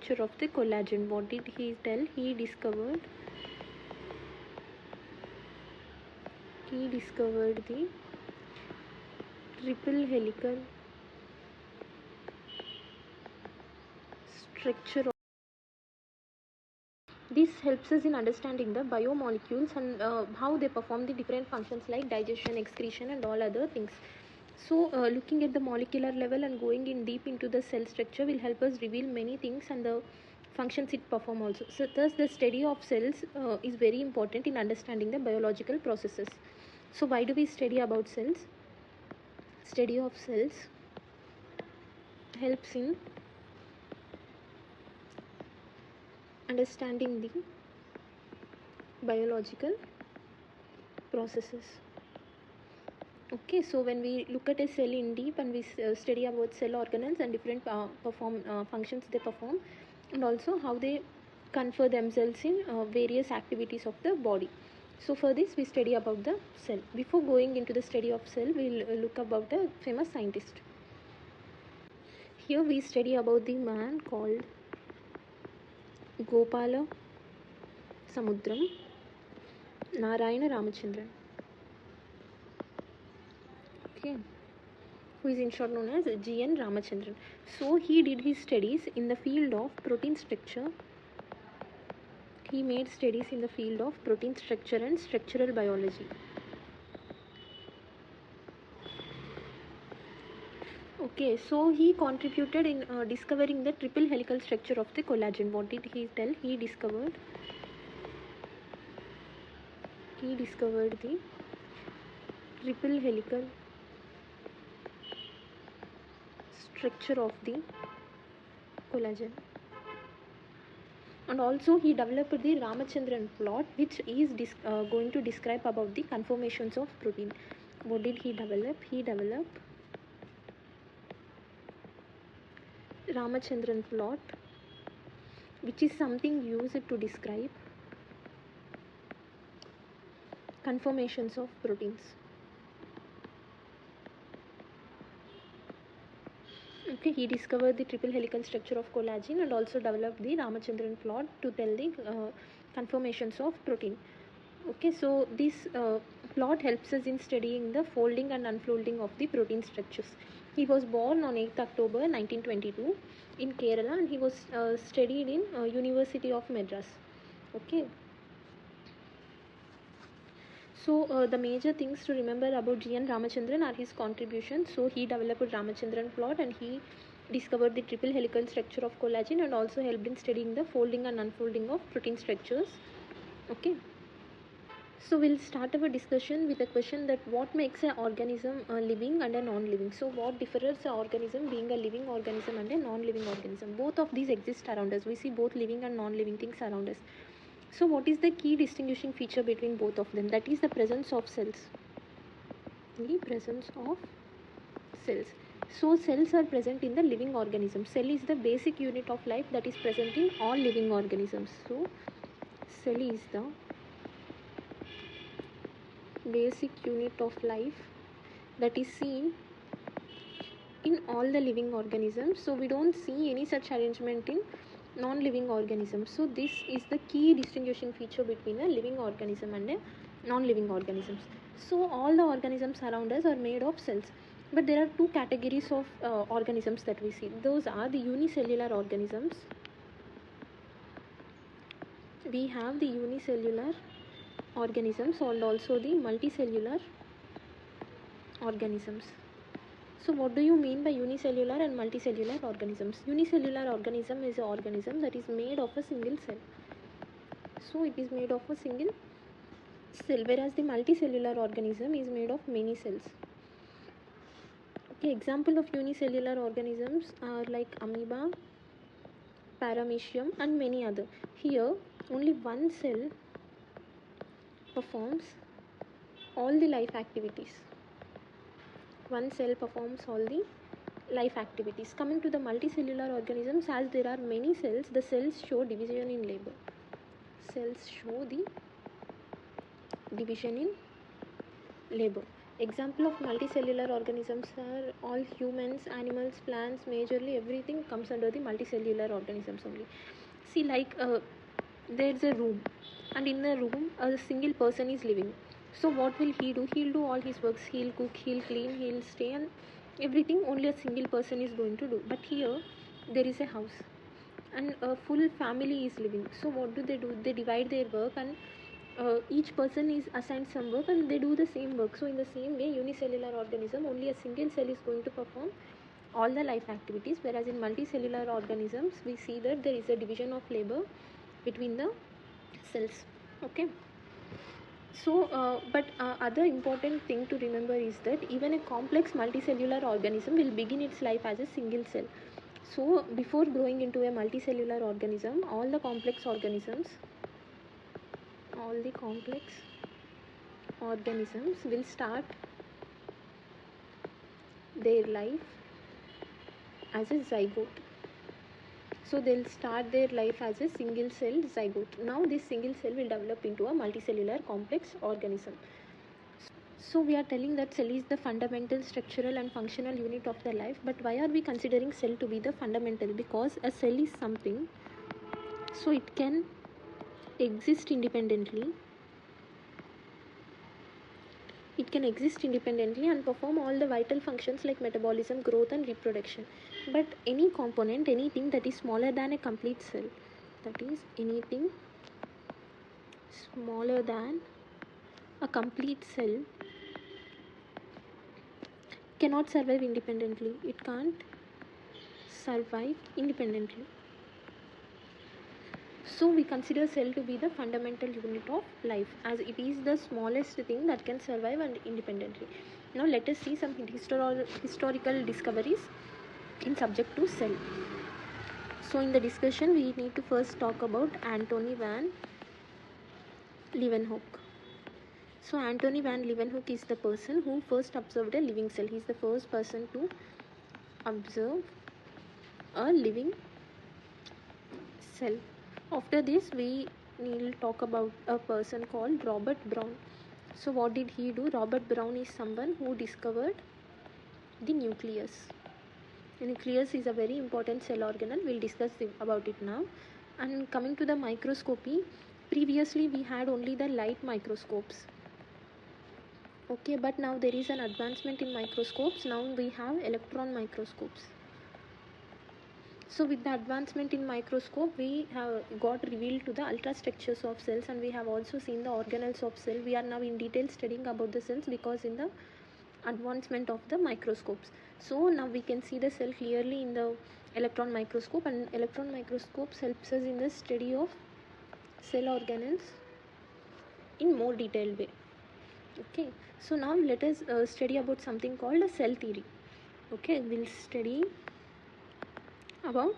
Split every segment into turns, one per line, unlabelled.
structure of the collagen. What did he tell? He discovered the triple helical structure. This helps us in understanding the biomolecules and how they perform the different functions like digestion, excretion and all other things. So looking at the molecular level and going in deep into the cell structure will help us reveal many things and the functions it perform also. So thus the study of cells is very important in understanding the biological processes. So why do we study about cells? Study of cells helps in understanding the biological processes. Okay, so when we look at a cell in deep and we study about cell organelles and different functions they perform, and also how they confer themselves in various activities of the body. So for this we study about the cell. Before going into the study of cell, we'll look about a famous scientist. Here we study about the man called Gopala Samudram Narayana Ramachandran. Okay, who is in short known as G.N. Ramachandran. So he did his studies in the field of protein structure. He made studies in the field of protein structure and structural biology. Okay, so he contributed in discovering the triple helical structure of the collagen. What did he tell? He discovered the triple helical structure of the collagen. And also he developed the Ramachandran plot, which is going to describe about the conformations of protein. What did he develop? He developed Ramachandran plot, which is something used to describe conformations of proteins. Okay, he discovered the triple helical structure of collagen and also developed the Ramachandran plot to tell the conformations of protein. Okay, so this plot helps us in studying the folding and unfolding of the protein structures. He was born on 8th October 1922 in Kerala and he was studied in University of Madras. Okay. So the major things to remember about G.N. Ramachandran are his contributions. So he developed Ramachandran plot and he discovered the triple helical structure of collagen and also helped in studying the folding and unfolding of protein structures. Okay. So we'll start our discussion with a question that what makes an organism living and a non-living. So what differs an organism being a living organism and a non-living organism? Both of these exist around us. We see both living and non-living things around us. So what is the key distinguishing feature between both of them? That is the presence of cells. The presence of cells. So cells are present in the living organism. Cell is the basic unit of life that is present in all living organisms. So cell is the basic unit of life that is seen in all the living organisms. So we don't see any such arrangement in non-living organisms. So this is the key distinguishing feature between a living organism and a non-living organisms. So all the organisms around us are made of cells, but there are two categories of organisms that we see. Those are the unicellular organisms. We have the unicellular organisms and also the multicellular organisms. So what do you mean by unicellular and multicellular organisms? Unicellular organism is an organism that is made of a single cell. So it is made of a single cell, whereas the multicellular organism is made of many cells. Okay, example of unicellular organisms are like amoeba, paramecium and many other. Here only one cell performs all the life activities. One cell performs all the life activities. Coming to the multicellular organisms, as there are many cells, the cells show division in labor. Cells show the division in labor. Example of multicellular organisms are all humans, animals, plants, majorly everything comes under the multicellular organisms only. See, like there's a room, and in the room a single person is living. So what will he do? He'll do all his works. He'll cook, he'll clean, he'll stay, and everything only a single person is going to do. But here there is a house, and a full family is living. So what do? They divide their work, and each person is assigned some work, and they do the same work. So in the same way, unicellular organism, only a single cell is going to perform all the life activities, whereas in multicellular organisms we see that there is a division of labor between the cells. Okay. So other important thing to remember is that even a complex multicellular organism will begin its life as a single cell. So before growing into a multicellular organism, all the complex organisms will start their life as a zygote. So they'll start their life as a single cell zygote. Now this single cell will develop into a multicellular complex organism. So we are telling that cell is the fundamental structural and functional unit of the life. But why are we considering cell to be the fundamental? Because a cell is something, so it can exist independently. It can exist independently and perform all the vital functions like metabolism, growth and reproduction. But any component, anything that is smaller than a complete cell, that is anything smaller than a complete cell, cannot survive independently. It can't survive independently. So we consider cell to be the fundamental unit of life, as it is the smallest thing that can survive and independently. Now let us see some historical discoveries in subject to cell. So in the discussion we need to first talk about Antony van Leeuwenhoek. So Antony van Leeuwenhoek is the person who first observed a living cell. He is the first person to observe a living cell. After this we will talk about a person called Robert Brown. So what did he do? Robert Brown is someone who discovered the nucleus. The nucleus is a very important cell organelle. We'll discuss about it now. And coming to the microscopy, previously we had only the light microscopes. Okay, but now there is an advancement in microscopes. Now we have electron microscopes. So with the advancement in microscope, we have got revealed to the ultrastructures of cells, and we have also seen the organelles of cell. We are now in detail studying about the cells because in the advancement of the microscopes. So now we can see the cell clearly in the electron microscope, and electron microscopes helps us in the study of cell organelles in more detailed way. Okay, so now let us study about something called a cell theory. Okay, we'll study about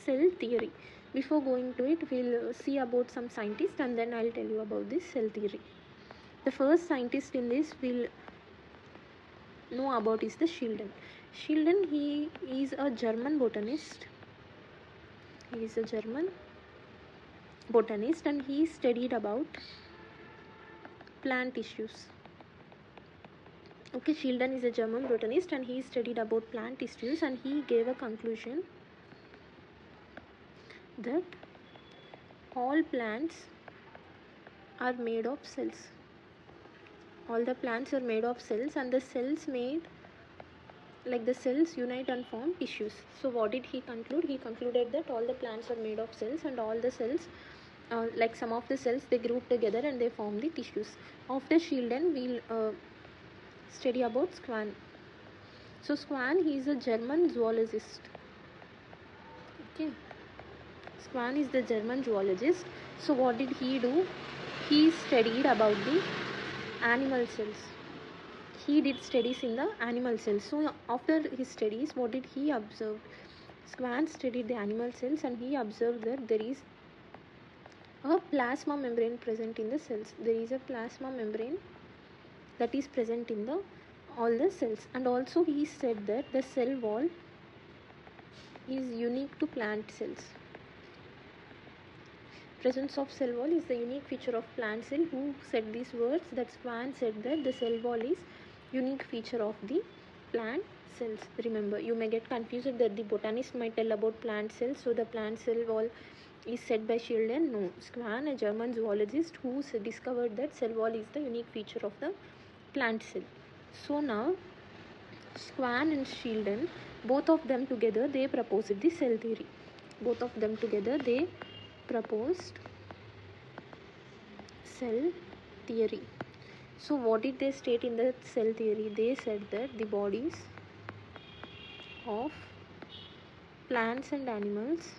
cell theory. Before going to it, we'll see about some scientists, and then I'll tell you about this cell theory. The first scientist in this we'll know about is the Schilden. Schilden, he is a German botanist. He is a German botanist, and he studied about plant tissues. Okay, Schilden is a German botanist, and he studied about plant tissues, and he gave a conclusion that all plants are made of cells. All the plants are made of cells, and the cells unite and form tissues. So what did he conclude? He concluded that all the plants are made of cells, and all the cells, like some of the cells, they group together and they form the tissues. After Schilden, we'll study about Schwann. So Schwann, he is a German zoologist. Okay, Schwann is the German zoologist. So what did he do? He studied about the animal cells. He did studies in the animal cells. So after his studies, what did he observe? Schwann studied the animal cells, and he observed that there is a plasma membrane present in the cells. There is a plasma membrane that is present in all the cells, and also he said that the cell wall is unique to plant cells. Presence of cell wall is the unique feature of plant cell. Who said these words? That Schwann said that the cell wall is unique feature of the plant cells. Remember, you may get confused that the botanist might tell about plant cells, so the plant cell wall is said by Schilden. No, Schwann, a German zoologist who discovered that cell wall is the unique feature of the plant cell. So now Schwann and Schilden, both of them together, they proposed the cell theory. Both of them together, they proposed cell theory. So what did they state in the cell theory? They said that the bodies of plants and animals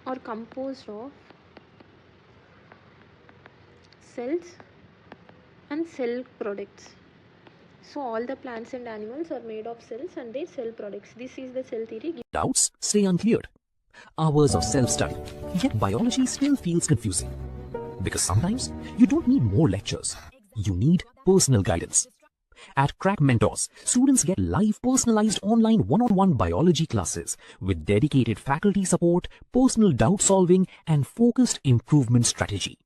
are composed of cells and cell products. So all the plants and animals are made of cells and their cell products. This is the cell theory.
Doubts stay uncleared. Hours of self-study, yet biology still feels confusing. Because sometimes you don't need more lectures, you need personal guidance. At Crack Mentors, students get live personalized online one-on-one biology classes with dedicated faculty support, personal doubt solving and focused improvement strategy.